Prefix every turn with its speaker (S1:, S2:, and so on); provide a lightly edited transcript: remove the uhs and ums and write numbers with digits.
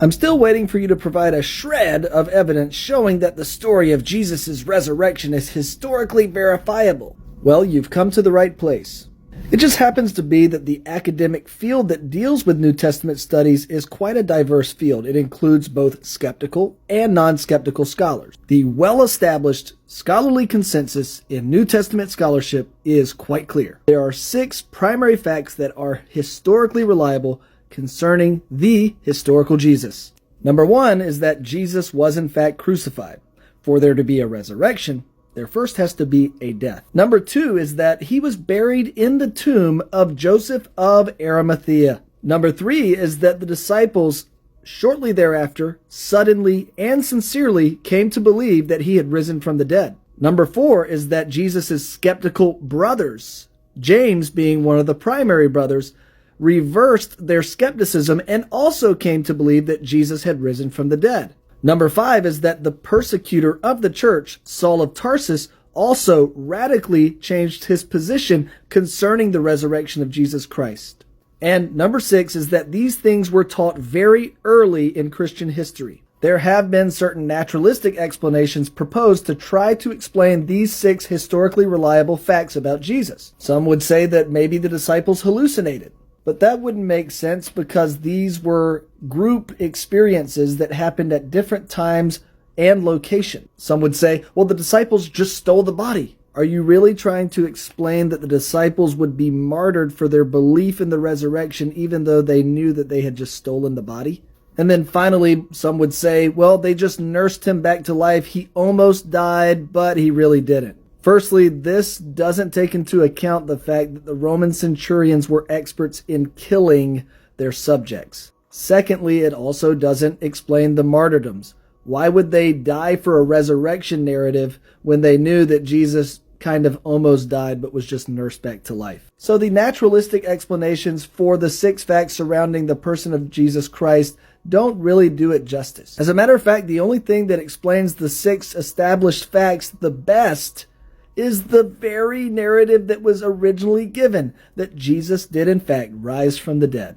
S1: I'm still waiting for you to provide a shred of evidence showing that the story of Jesus' resurrection is historically verifiable. Well, you've come to the right place. It just happens to be that the academic field that deals with New Testament studies is quite a diverse field. It includes both skeptical and non-skeptical scholars. The well-established scholarly consensus in New Testament scholarship is quite clear. There are 6 primary facts that are historically reliable concerning the historical Jesus. Number 1 is that Jesus was in fact crucified. For there to be a resurrection, there first has to be a death. Number 2 is that he was buried in the tomb of Joseph of Arimathea. Number 3 is that the disciples shortly thereafter, suddenly and sincerely came to believe that he had risen from the dead. Number 4 is that Jesus' skeptical brothers, James being one of the primary brothers, reversed their skepticism and also came to believe that Jesus had risen from the dead. Number 5 is that the persecutor of the church, Saul of Tarsus, also radically changed his position concerning the resurrection of Jesus Christ. And number 6 is that these things were taught very early in Christian history. There have been certain naturalistic explanations proposed to try to explain these 6 historically reliable facts about Jesus. Some would say that maybe the disciples hallucinated. But that wouldn't make sense because these were group experiences that happened at different times and location. Some would say, well, the disciples just stole the body. Are you really trying to explain that the disciples would be martyred for their belief in the resurrection even though they knew that they had just stolen the body? And then finally, some would say, well, they just nursed him back to life. He almost died, but he really didn't. Firstly, this doesn't take into account the fact that the Roman centurions were experts in killing their subjects. Secondly, it also doesn't explain the martyrdoms. Why would they die for a resurrection narrative when they knew that Jesus kind of almost died but was just nursed back to life? So the naturalistic explanations for the 6 facts surrounding the person of Jesus Christ don't really do it justice. As a matter of fact, the only thing that explains the 6 established facts the best is the very narrative that was originally given, that Jesus did in fact rise from the dead.